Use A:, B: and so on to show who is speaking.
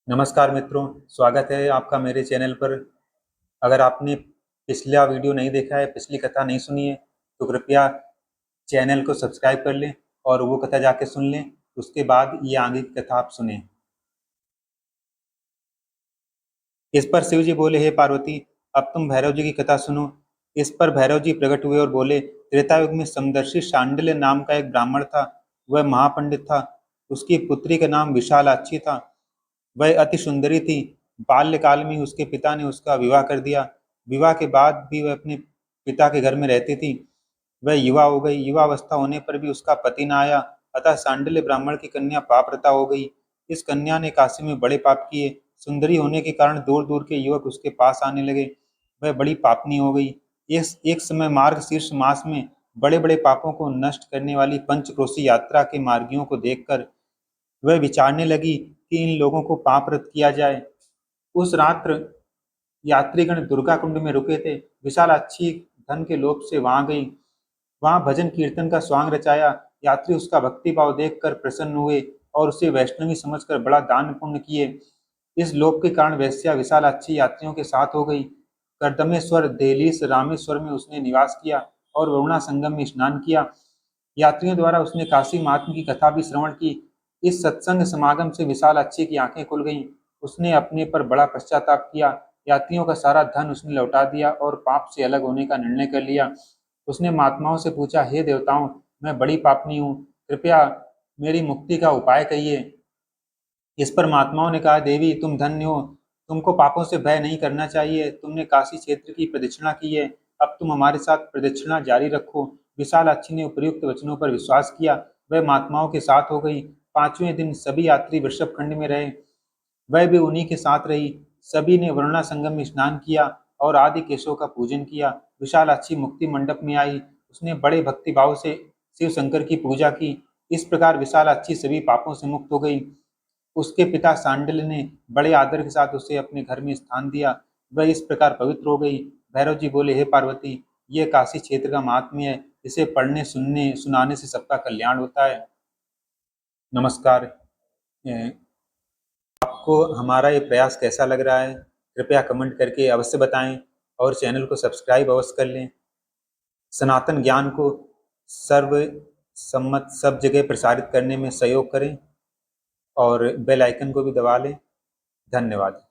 A: नमस्कार मित्रों, स्वागत है आपका मेरे चैनल पर। अगर आपने पिछला वीडियो नहीं देखा है, पिछली कथा नहीं सुनी है, तो कृपया चैनल को सब्सक्राइब कर लें और वो कथा जाके सुन लें। उसके बाद ये आगे की कथा आप सुने। इस पर शिव जी बोले, हे पार्वती, अब तुम भैरव जी की कथा सुनो। इस पर भैरव जी प्रकट हुए और बोले, त्रेता युग में समदर्शी शांडिल्य नाम का एक ब्राह्मण था। वह महापंडित था। उसकी पुत्री का नाम विशालाक्षी था। वह अति सुंदरी थी। बाल्यकाल में ही उसके पिता ने उसका विवाह कर दिया। विवाह के बाद भी वह अपने पिता के घर में रहती थी। वह युवा हो गई। युवावस्था होने पर भी उसका पति न आया। अतः सांडिल्य ब्राह्मण की कन्या पापरता हो गई। इस कन्या ने काशी में बड़े पाप किए। सुंदरी होने के कारण दूर दूर के युवक उसके पास आने लगे। वह बड़ी पापनी हो गई। एक समय मार्ग शीर्ष मास में बड़े बड़े पापों को नष्ट करने वाली पंचक्रोशी यात्रा के मार्गियों को देखकर वह विचारने लगी कि इन लोगों को पापरत किया जाए। उस रात्र यात्रीगण दुर्गा कुंड में रुके थे। विशालाक्षी धन के लोभ से वहां गई। वहां भजन कीर्तन का स्वांग रचाया। यात्री उसका भक्ति भाव देखकर प्रसन्न हुए और उसे वैष्णवी समझकर बड़ा दान पुण्य किए। इस लोभ के कारण वैश्या विशालाक्षी यात्रियों के साथ हो गई। कर्दमेश्वर, देहलीस, रामेश्वर में उसने निवास किया और वरुणा संगम में स्नान किया। यात्रियों द्वारा उसने काशी महात्म्य की कथा भी श्रवण की। इस सत्संग समागम से विशालाक्षी की आंखें खुल गईं। उसने अपने पर बड़ा पश्चाताप किया। यात्रियों का सारा धन उसने लौटा दिया और पाप से अलग होने का निर्णय कर लिया। उसने महात्माओं से पूछा, हे देवताओं, मैं बड़ी पापनी हूँ, कृपया मेरी मुक्ति का उपाय कहिए। इस पर महात्माओं ने कहा, देवी तुम धन्य हो। तुमको पापों से भय नहीं करना चाहिए। तुमने काशी क्षेत्र की प्रदक्षिणा की है। अब तुम हमारे साथ प्रदक्षिणा जारी रखो। विशालाक्षी ने उपयुक्त वचनों पर विश्वास किया। वह महात्माओं के साथ हो गई। पांचवें दिन सभी यात्री वृषभ खंड में रहे। वह भी उन्हीं के साथ रही। सभी ने वरुणा संगम में स्नान किया और आदि केशव का पूजन किया। विशालाक्षी मुक्ति मंडप में आई। उसने बड़े भक्ति भाव से शिव शंकर की पूजा की। इस प्रकार विशालाक्षी सभी पापों से मुक्त हो गई। उसके पिता सांडिल्य ने बड़े आदर के साथ उसे अपने घर में स्थान दिया। वह इस प्रकार पवित्र हो गई। भैरव जी बोले, हे पार्वती, ये काशी क्षेत्र का महात्म्य है। इसे पढ़ने सुनने सुनाने से सबका कल्याण होता है। नमस्कार। आपको हमारा ये प्रयास कैसा लग रहा है, कृपया कमेंट करके अवश्य बताएं और चैनल को सब्सक्राइब अवश्य कर लें। सनातन ज्ञान को सर्वसम्मत सब जगह प्रसारित करने में सहयोग करें और बेल आइकन को भी दबा लें। धन्यवाद।